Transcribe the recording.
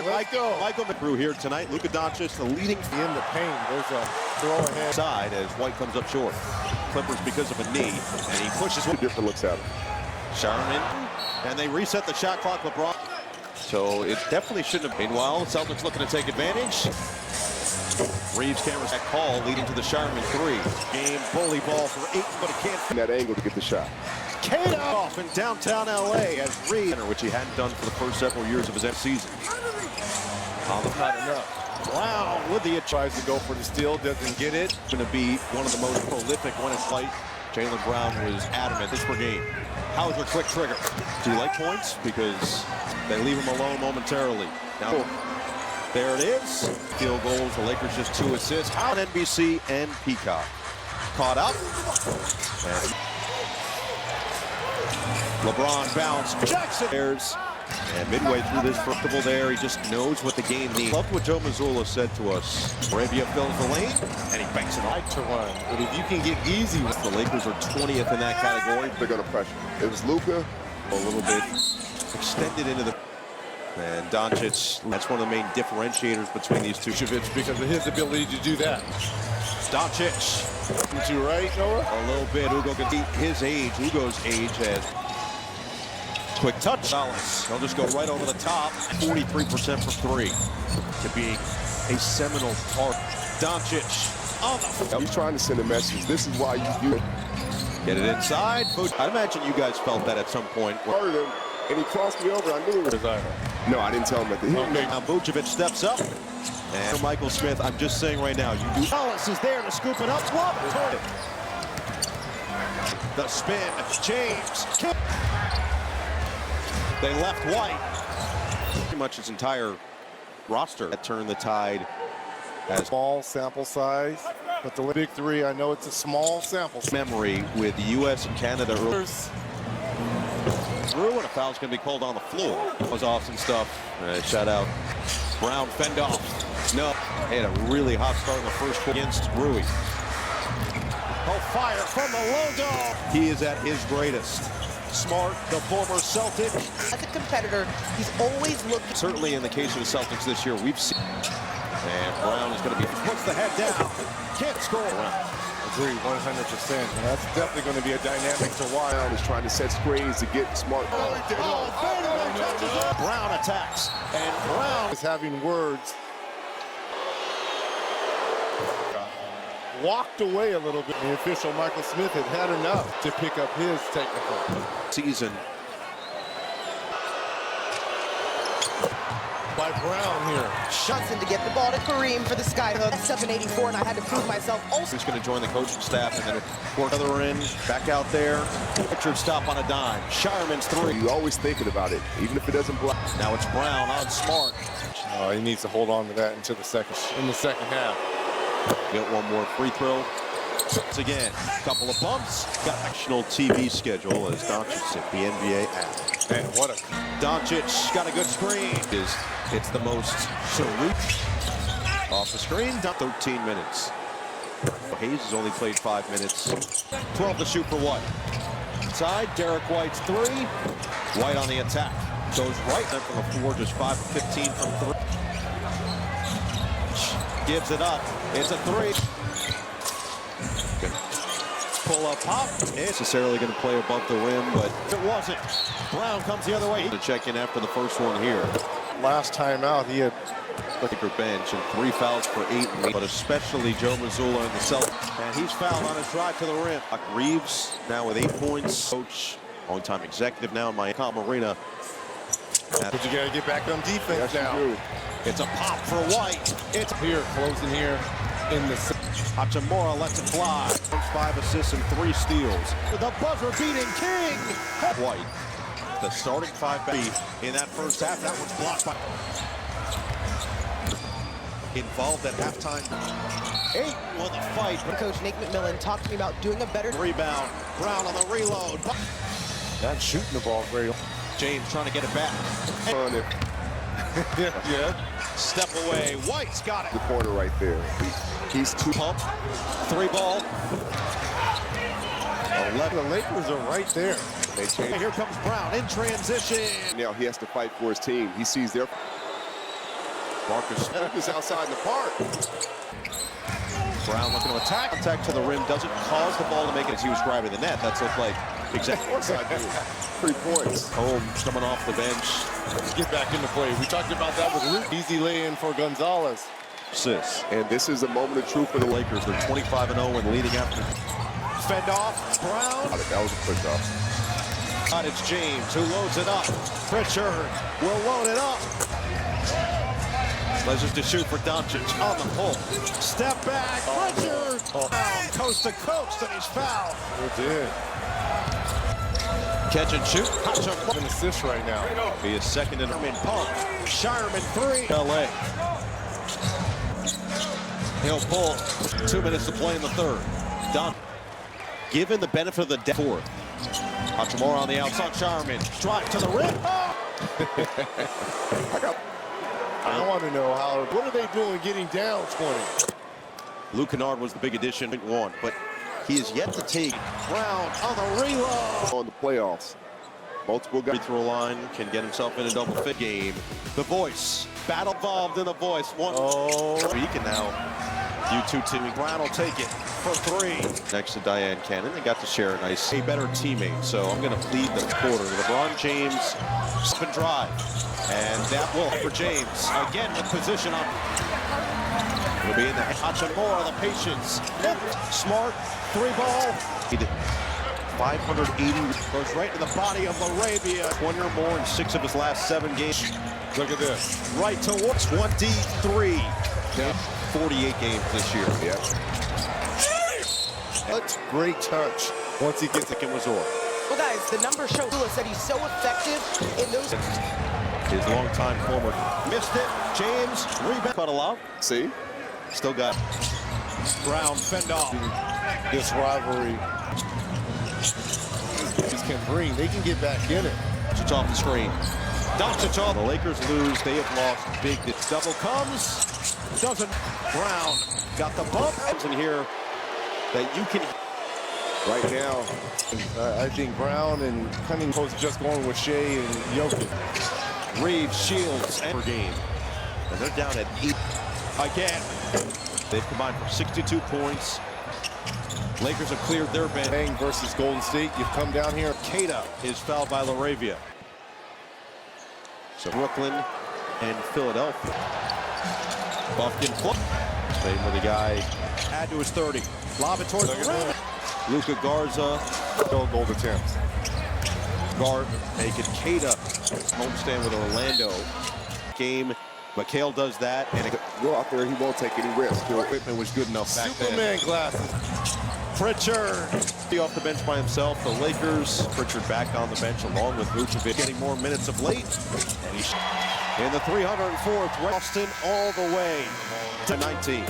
it. Michael through here tonight. Luka Doncic, the leading in the paint. There's a throw ahead side as White comes up short. Clippers because of a knee, and he pushes one. Different looks at him. Sharman, and they reset the shot clock. LeBron. So it definitely shouldn't have. Meanwhile, Celtics looking to take advantage. Reeves cameras that call leading to the Sharman three. Game bully ball for 8, but it can't. In that angle to get the shot. Kate off in downtown LA as Reeves, which he hadn't done for the first several years of his season. not enough. Brown with the Tries to go for the steal, doesn't get it. Going to be one of the most prolific when it's light. Jaylen Brown was adamant this per game. How's your quick trigger? Do you like points? Because they leave him alone momentarily. Now, there it is. Field goals. The Lakers just 2 assists. On NBC and Peacock. Caught up. And LeBron bounce. Jackson. And midway through this football there, he just knows what the game needs. Loved what Joe Mazzulla said to us. Arabia fills the lane, and he banks it Like to run, but if you can get easy with the Lakers are 20th in that category. They're going to pressure. It was Luka. A little bit extended into the... And Doncic, that's one of the main differentiators between these two. because of his ability to do that. Doncic. Is you right, Noah? A little bit. Ugo can beat his age. Ugo's age has... Quick touch. Dallas. He'll just go right over the top. 43% for 3. To be a seminal part. Doncic on the... He's trying to send a message. This is why you do it. Get it inside. I imagine you guys felt that at some point. Heard him, and he crossed me over. I knew it was. No, I didn't tell him at the end. Now Vucevic steps up. And Michael Smith, I'm just saying right now, you do... Dallas is there to scoop it up. The spin. James. They left White. Pretty much his entire roster that turned the tide. As Small sample size, but the big 3, I know it's a small sample size. Memory with the U.S. and Canada earlier. Through, and a foul's going to be called on the floor. That was awesome stuff. Shout out. Brown fend off. No, he had a really hot start in the first quarter against Rui. Oh, fire from the logo. He is at his greatest. Smart, the former Celtic. As a competitor, he's always looking. Certainly in the case of the Celtics this year, we've seen. And Brown is going to be, puts the head down. Can't score. Agree, 100%. And that's definitely going to be a dynamic to watch. Brown is trying to set screens to get Smart. Brown attacks. And Brown is having words. Walked away a little bit. The official Michael Smith had enough to pick up his technical. Season. By Brown here. Johnson to get the ball to Kareem for the skyhook. 784, and I had to prove myself. Also, he's going to join the coaching staff and then work other end. Back out there. Richard stop on a dime. Sharman's 3. You're always thinking about it, even if it doesn't block. Now it's Brown on Smart. He needs to hold on to that until the second half. Get one more free throw. Once again, a couple of bumps. Got national TV schedule as Doncic at the NBA app. Man, what a... Doncic got a good screen. It's the most serene. Off the screen, 13 minutes. Hayes has only played 5 minutes. 12 to shoot for White. Inside, Derek White's 3. White on the attack. Goes right there from the floor, just 5 of 15 from 3. Gives it up. It's a 3. Pull up pop. Necessarily going to play above the rim, but it wasn't. Brown comes the other way. To check in after the first one here. Last time out, he had Laker bench and 3 fouls for 8, but especially Joe Mazzulla and the Celtics. And he's fouled on his drive to the rim. Reeves now with 8 points. Coach, long-time executive now in my Marina. But you got to get back on defense now. It's a pop for White. It's here, closing here in the... Hachimura lets it fly. 5 assists and 3 steals. The buzzer-beating King. White, the starting 5 in that first half. That one's blocked by... Involved at halftime. 8 with a fight. Coach Nate McMillan talked to me about doing a better... Rebound. Brown on the reload. Not shooting the ball very... James trying to get it back. Yeah. Step away. White's got it. The corner right there. He's too pump. 3 ball. 11. The Lakers are right there. They change. Here comes Brown in transition. Now he has to fight for his team. He sees their... Marcus is outside in the park. Brown looking to attack. Contact to the rim doesn't cause the ball to make it as he was driving the net. That's looked like exactly. Of course I do. 3 points. Holmes coming off the bench. Let's get back into play. We talked about that with Luke. Easy lay-in for Gonzalez. Assists. And this is a moment of truth for the Lakers. They're 25-0 and leading after. Fend off. Brown. That was a push off. It's James who loads it up. Pritchard will load it up. Pleasures to shoot for Doncic on the pull. Step back. Pritchard. Coast to coast, and he's fouled. It did. Catch and shoot. An assist right now. He is second in pump. Shireman 3. LA. He'll pull. 2 minutes to play in the third. Done. Given the benefit of the fourth. Hachimura on the outside. Shireman. Drive to the rim. Oh! I want to know what are they doing getting down 20? Luke Kennard was the big addition. One, but he is yet to take. Brown on the reload. On the playoffs. Multiple guys. Free throw line can get himself in a double fit game. The voice. Battle involved in the voice. One. Oh. He can now. You two teaming. Brown will take it for 3. Next to Diane Cannon. They got to share a better teammate. So I'm going to lead the quarter. LeBron James up and drive. And that will for James. Again with position up. It'll be in the Hachimura, the patience. Smart. 3-ball. 580 goes right to the body of Laravia. 20 or more in 6 of his last 7 games. Look at this. Right towards 23. Yeah. 48 games this year. Yeah. That's great touch. Once he gets it, Well, guys, the numbers show us that he's so effective in those. His longtime former missed it. James rebound. Cut a lot. See? Still got Brown fend off. this rivalry can bring. They can get back in it. It's off the screen. Doncic off. The Lakers lose. They have lost big. The double comes. Doesn't. Brown got the bump. In here that you can. Right now. I think Brown and Cunningham just going with Shea and Jokic. Reeves, Shields, and per game. And they're down at 8 again. They've combined for 62 points. Lakers have cleared their bench. Bang versus Golden State. You've come down here. Keita is fouled by Laravia. So Brooklyn and Philadelphia. Buffkin flip. Playing with a guy. Add to his 30. Lob it towards the rim. Luka Garza. Gold attempts. Guard making Keita homestand with Orlando. Game. McHale does that. And Go out there, he won't take any risk. the equipment was good enough back Superman then. glasses. Pritchard. Off the bench by himself. The Lakers. Pritchard back on the bench along with Vucevic. Getting more minutes of late. And he's in the 304th. Weston all the way to 19.